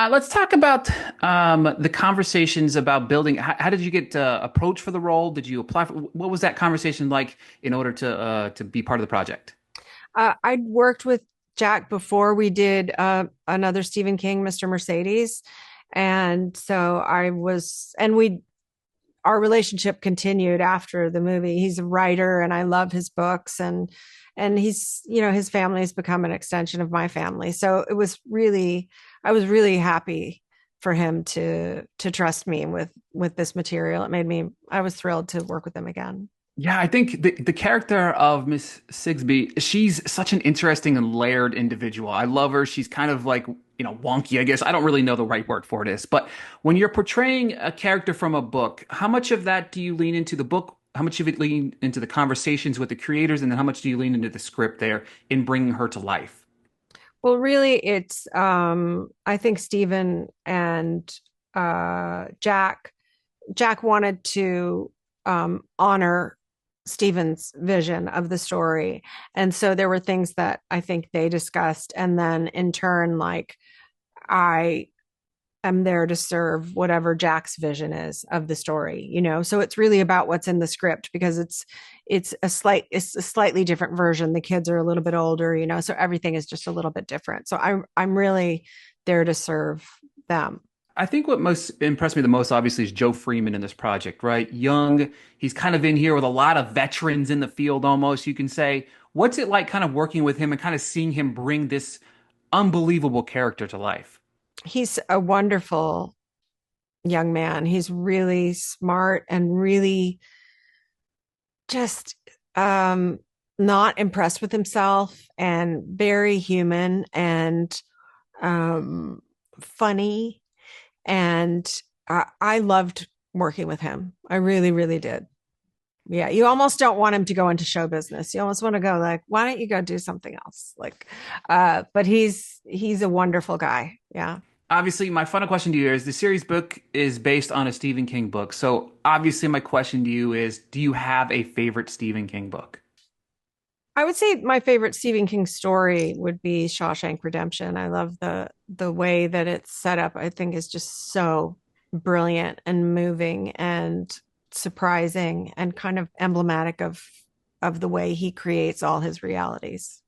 Let's talk about the conversations about building. How did you get approached for the role? Did you apply for? What was that conversation like in order to be part of the project? I'd worked with Jack before we did another Stephen King, Mr. Mercedes. And so our relationship continued after the movie. He's a writer and I love his books and his family has become an extension of my family. So I was really happy for him to trust me with this material. I was thrilled to work with him again. Yeah, I think the character of Miss Sigsby, she's such an interesting and layered individual. I love her. She's kind of like, wonky, I guess. I don't really know the right word for this, but when you're portraying a character from a book, how much of that do you lean into the book? How much of it lean into the conversations with the creators, and then how much do you lean into the script there in bringing her to life? Well, really, it's I think Stephen and Jack wanted to honor Stephen's vision of the story. And so there were things that I think they discussed. And then in turn, like I am there to serve whatever Jack's vision is of the story. So it's really about what's in the script because it's a slightly different version. The kids are a little bit older, so everything is just a little bit different. So I'm really there to serve them. I think what most impressed me the most, obviously, is Joe Freeman in this project, right? Young, he's kind of in here with a lot of veterans in the field almost, you can say. What's it like kind of working with him and kind of seeing him bring this unbelievable character to life? He's a wonderful young man. He's really smart and really just not impressed with himself and very human and um, funny. And I loved working with him. I really, really did. Yeah, you almost don't want him to go into show business. You almost want to go like, why don't you go do something else? But he's a wonderful guy. Yeah. Obviously, my final question to you is the series book is based on a Stephen King book. So, obviously, my question to you is do you have a favorite Stephen King book? I would say my favorite Stephen King story would be Shawshank Redemption. I love the way that it's set up. I think is just so brilliant and moving and surprising and kind of emblematic of the way he creates all his realities.